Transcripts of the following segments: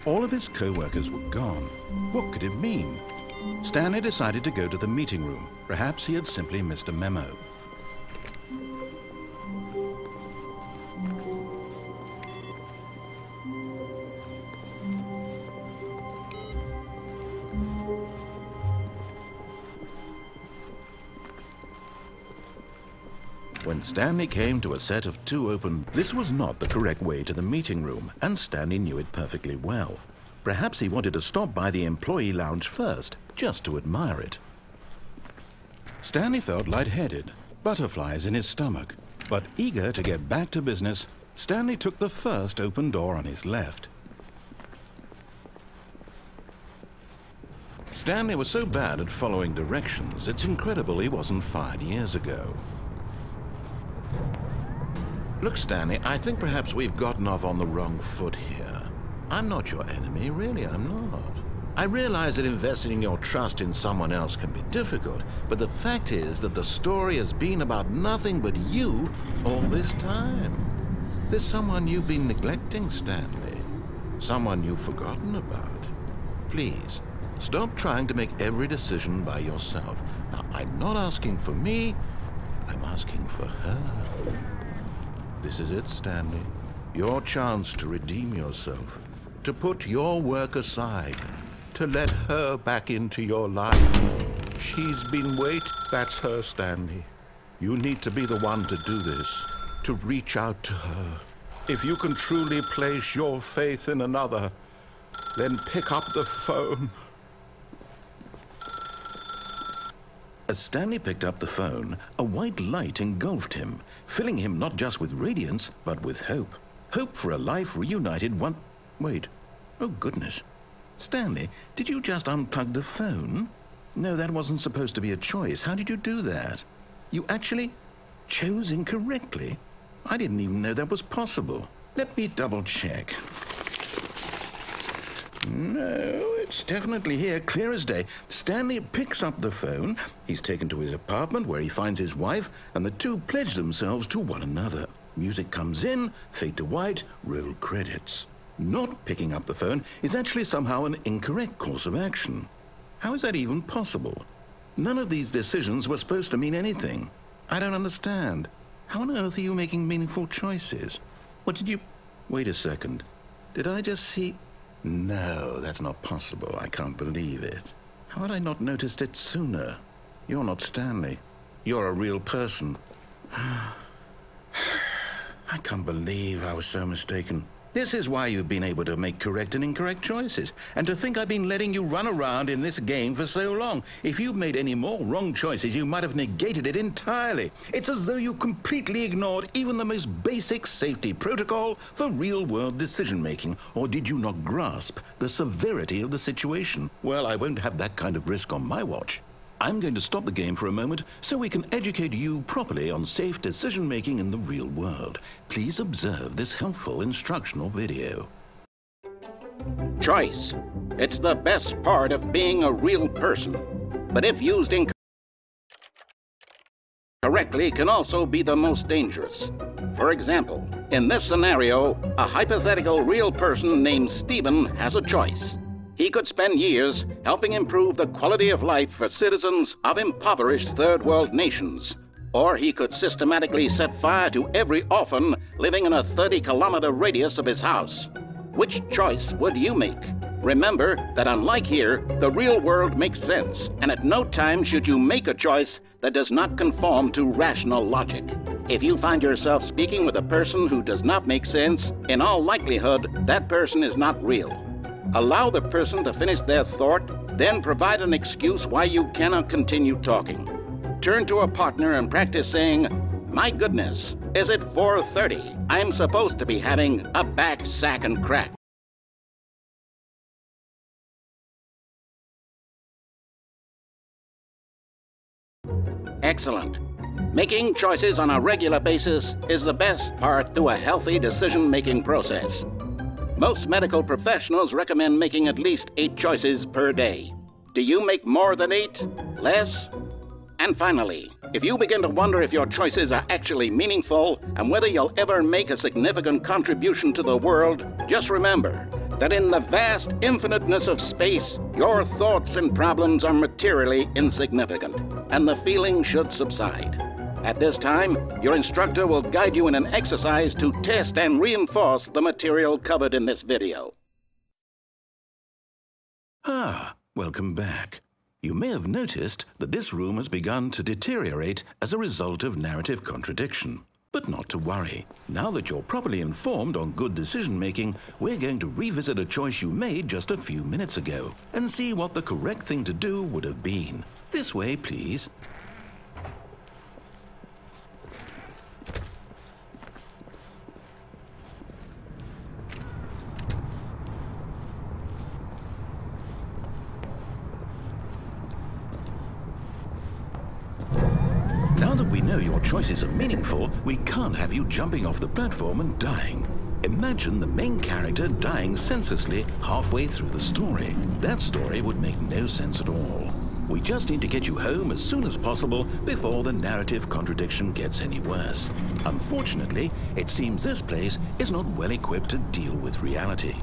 All of his co-workers were gone. What could it mean? Stanley decided to go to the meeting room. Perhaps he had simply missed a memo. When Stanley came to a set of 2 open, this was not the correct way to the meeting room, and Stanley knew it perfectly well. Perhaps he wanted to stop by the employee lounge first, just to admire it. Stanley felt lightheaded, butterflies in his stomach, but eager to get back to business, Stanley took the first open door on his left. Stanley was so bad at following directions, it's incredible he wasn't fired years ago. Look, Stanley, I think perhaps we've gotten off on the wrong foot here. I'm not your enemy, really, I'm not. I realize that investing your trust in someone else can be difficult, but the fact is that the story has been about nothing but you all this time. There's someone you've been neglecting, Stanley. Someone you've forgotten about. Please, stop trying to make every decision by yourself. Now, I'm not asking for me, I'm asking for her. This is it, Stanley. Your chance to redeem yourself, to put your work aside, to let her back into your life. She's been waiting. That's her, Stanley. You need to be the one to do this, to reach out to her. If you can truly place your faith in another, then pick up the phone. As Stanley picked up the phone, a white light engulfed him, filling him not just with radiance, but with hope. Hope for a life reunited one... Wait. Oh, goodness. Stanley, did you just unplug the phone? No, that wasn't supposed to be a choice. How did you do that? You actually chose incorrectly? I didn't even know that was possible. Let me double-check. No, it's definitely here, clear as day. Stanley picks up the phone. He's taken to his apartment where he finds his wife, and the two pledge themselves to one another. Music comes in, fade to white, roll credits. Not picking up the phone is actually somehow an incorrect course of action. How is that even possible? None of these decisions were supposed to mean anything. I don't understand. How on earth are you making meaningful choices? What did you... Wait a second. Did I just see... No, that's not possible. I can't believe it. How had I not noticed it sooner? You're not Stanley. You're a real person. I can't believe I was so mistaken. This is why you've been able to make correct and incorrect choices. And to think I've been letting you run around in this game for so long. If you'd made any more wrong choices, you might have negated it entirely. It's as though you completely ignored even the most basic safety protocol for real-world decision-making. Or did you not grasp the severity of the situation? Well, I won't have that kind of risk on my watch. I'm going to stop the game for a moment so we can educate you properly on safe decision-making in the real world. Please observe this helpful instructional video. Choice. It's the best part of being a real person. But if used incorrectly, can also be the most dangerous. For example, in this scenario, a hypothetical real person named Stephen has a choice. He could spend years helping improve the quality of life for citizens of impoverished third-world nations. Or he could systematically set fire to every orphan living in a 30-kilometer radius of his house. Which choice would you make? Remember that unlike here, the real world makes sense, and at no time should you make a choice that does not conform to rational logic. If you find yourself speaking with a person who does not make sense, in all likelihood, that person is not real. Allow the person to finish their thought, then provide an excuse why you cannot continue talking. Turn to a partner and practice saying, "My goodness, is it 4:30? I'm supposed to be having a back, sack, and crack." Excellent. Making choices on a regular basis is the best part to a healthy decision-making process. Most medical professionals recommend making at least 8 choices per day. Do you make more than 8? Less? And finally, if you begin to wonder if your choices are actually meaningful and whether you'll ever make a significant contribution to the world, just remember, that in the vast infiniteness of space, your thoughts and problems are materially insignificant, and the feeling should subside. At this time, your instructor will guide you in an exercise to test and reinforce the material covered in this video. Welcome back. You may have noticed that this room has begun to deteriorate as a result of narrative contradiction. But not to worry. Now that you're properly informed on good decision-making, we're going to revisit a choice you made just a few minutes ago and see what the correct thing to do would have been. This way, please. Now that we know your choices are meaningful, we can't have you jumping off the platform and dying. Imagine the main character dying senselessly halfway through the story. That story would make no sense at all. We just need to get you home as soon as possible before the narrative contradiction gets any worse. Unfortunately, it seems this place is not well equipped to deal with reality.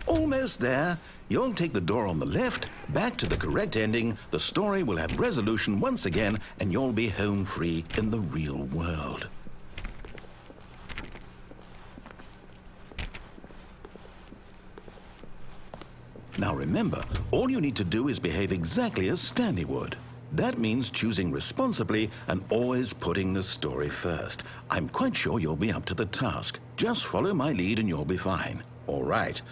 Almost there. You'll take the door on the left, back to the correct ending, the story will have resolution once again, and you'll be home free in the real world. Now remember, all you need to do is behave exactly as Stanley would. That means choosing responsibly and always putting the story first. I'm quite sure you'll be up to the task. Just follow my lead and you'll be fine. All right.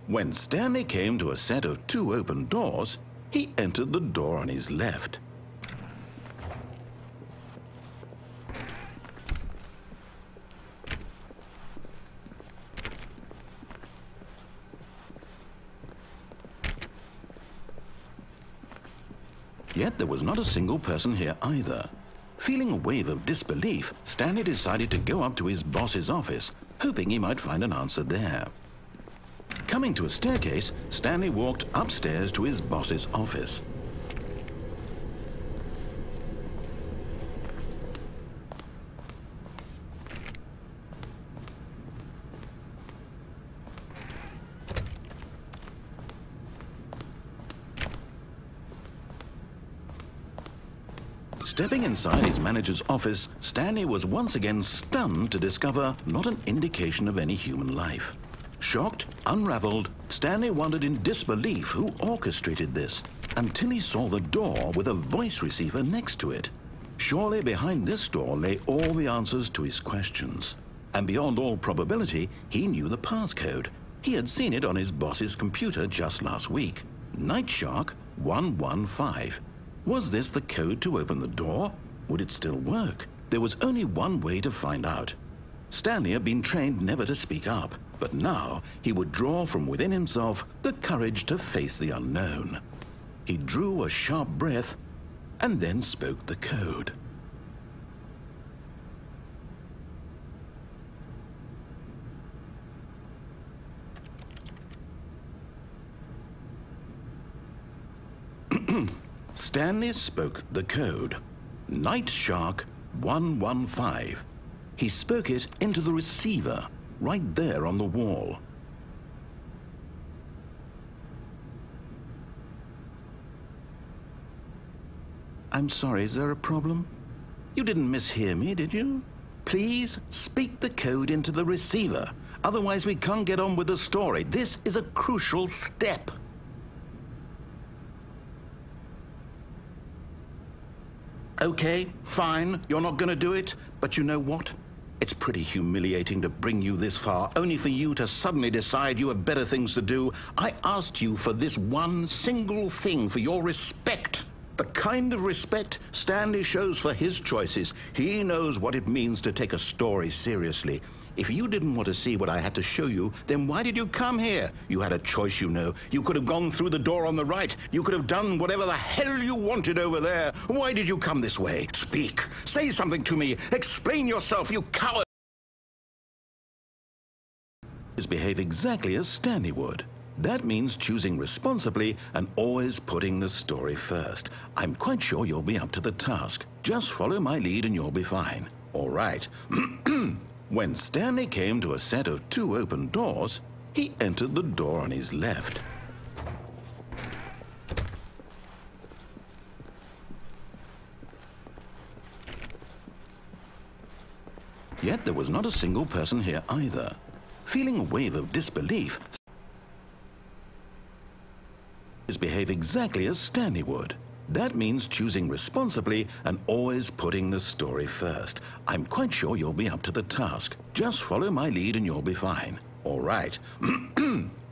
When Stanley came to a set of 2 open doors, he entered the door on his left. Yet there was not a single person here either. Feeling a wave of disbelief, Stanley decided to go up to his boss's office, hoping he might find an answer there. Coming to a staircase, Stanley walked upstairs to his boss's office. Stepping inside his manager's office, Stanley was once again stunned to discover not an indication of any human life. Shocked, unraveled, Stanley wondered in disbelief who orchestrated this, until he saw the door with a voice receiver next to it. Surely behind this door lay all the answers to his questions. And beyond all probability, he knew the passcode. He had seen it on his boss's computer just last week. Night Shark 115. Was this the code to open the door? Would it still work? There was only one way to find out. Stanley had been trained never to speak up, but now he would draw from within himself the courage to face the unknown. He drew a sharp breath and then spoke the code. Stanley spoke the code. Night Shark 115. He spoke it into the receiver, right there on the wall. I'm sorry, is there a problem? You didn't mishear me, did you? Please speak the code into the receiver. Otherwise, we can't get on with the story. This is a crucial step. Okay, fine, you're not going to do it, but you know what? It's pretty humiliating to bring you this far, only for you to suddenly decide you have better things to do. I asked you for this one single thing, for your respect. The kind of respect Stanley shows for his choices. He knows what it means to take a story seriously. If you didn't want to see what I had to show you, then why did you come here? You had a choice, you know. You could have gone through the door on the right. You could have done whatever the hell you wanted over there. Why did you come this way? Speak. Say something to me. Explain yourself, you coward. Behave exactly as Stanley would. That means choosing responsibly and always putting the story first. I'm quite sure you'll be up to the task. Just follow my lead and you'll be fine. All right. When Stanley came to a set of 2 open doors, he entered the door on his left. Yet there was not a single person here either. Feeling a wave of disbelief, behave exactly as Stanley would. That means choosing responsibly and always putting the story first. I'm quite sure you'll be up to the task. Just follow my lead and you'll be fine. All right.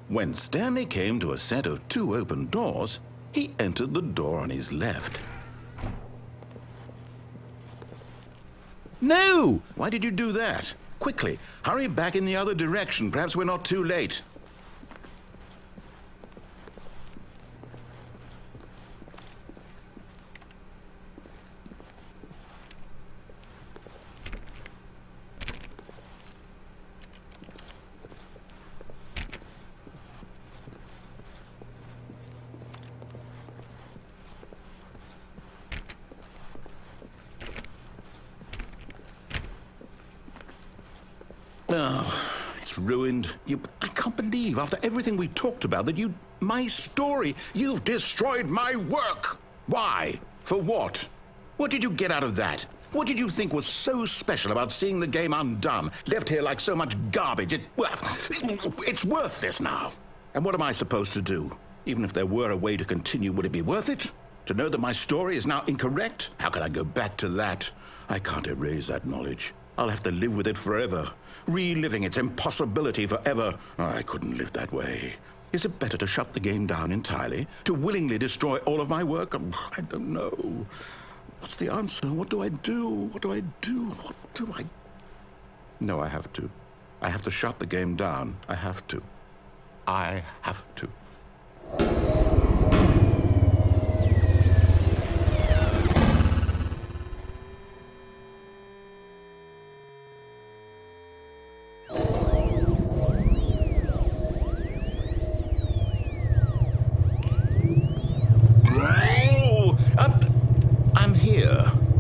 When Stanley came to a set of 2 open doors, he entered the door on his left. No! Why did you do that? Quickly, hurry back in the other direction. Perhaps we're not too late. Oh, it's ruined. I can't believe, after everything we talked about, that my story, you've destroyed my work. Why? For what? What did you get out of that? What did you think was so special about seeing the game undone, left here like so much garbage? It's worthless now. And what am I supposed to do? Even if there were a way to continue, would it be worth it? To know that my story is now incorrect? How can I go back to that? I can't erase that knowledge. I'll have to live with it forever, reliving its impossibility forever. I couldn't live that way. Is it better to shut the game down entirely? To willingly destroy all of my work? I don't know. What's the answer? What do I do? What do I do? What do I... No, I have to. I have to shut the game down. I have to. I have to.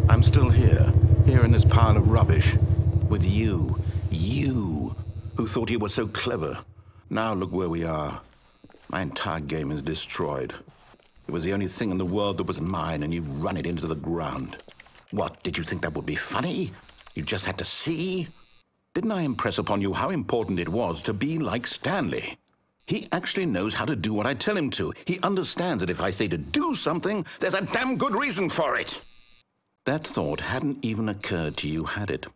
I'm still here in this pile of rubbish, with you, who thought you were so clever. Now look where we are. My entire game is destroyed. It was the only thing in the world that was mine, and you've run it into the ground. What, did you think that would be funny? You just had to see? Didn't I impress upon you how important it was to be like Stanley? He actually knows how to do what I tell him to. He understands that if I say to do something, there's a damn good reason for it. That thought hadn't even occurred to you, had it?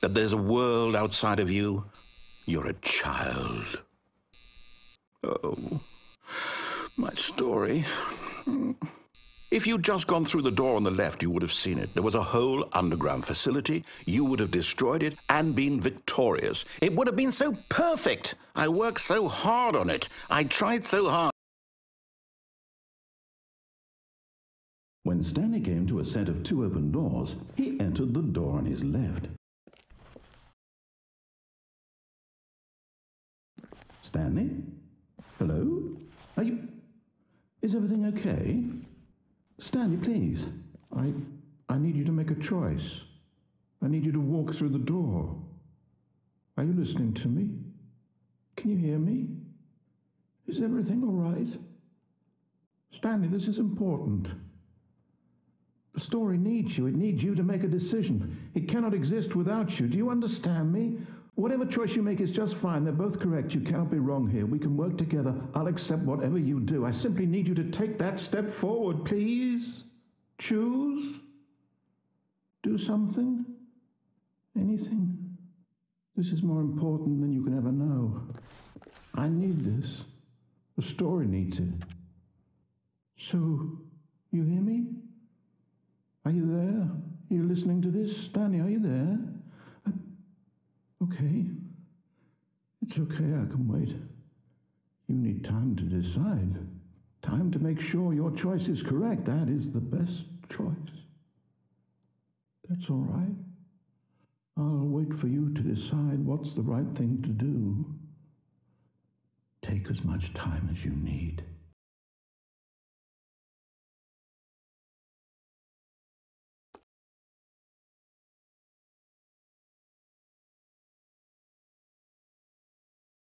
That there's a world outside of you? You're a child. Oh, my story. If you'd just gone through the door on the left, you would have seen it. There was a whole underground facility. You would have destroyed it and been victorious. It would have been so perfect. I worked so hard on it. I tried so hard. When Stanley came to a set of 2 open doors, he entered the door on his left. Stanley? Hello? Is everything okay? Stanley, please. I need you to make a choice. I need you to walk through the door. Are you listening to me? Can you hear me? Is everything all right? Stanley, this is important. The story needs you. It needs you to make a decision. It cannot exist without you. Do you understand me? Whatever choice you make is just fine. They're both correct. You cannot be wrong here. We can work together. I'll accept whatever you do. I simply need you to take that step forward, please. Choose. Do something. Anything. This is more important than you can ever know. I need this. The story needs it. So, you hear me? Are you there? Are you listening to this? Stanley, are you there? Okay. It's okay, I can wait. You need time to decide. Time to make sure your choice is correct. That is the best choice. That's all right. I'll wait for you to decide what's the right thing to do. Take as much time as you need.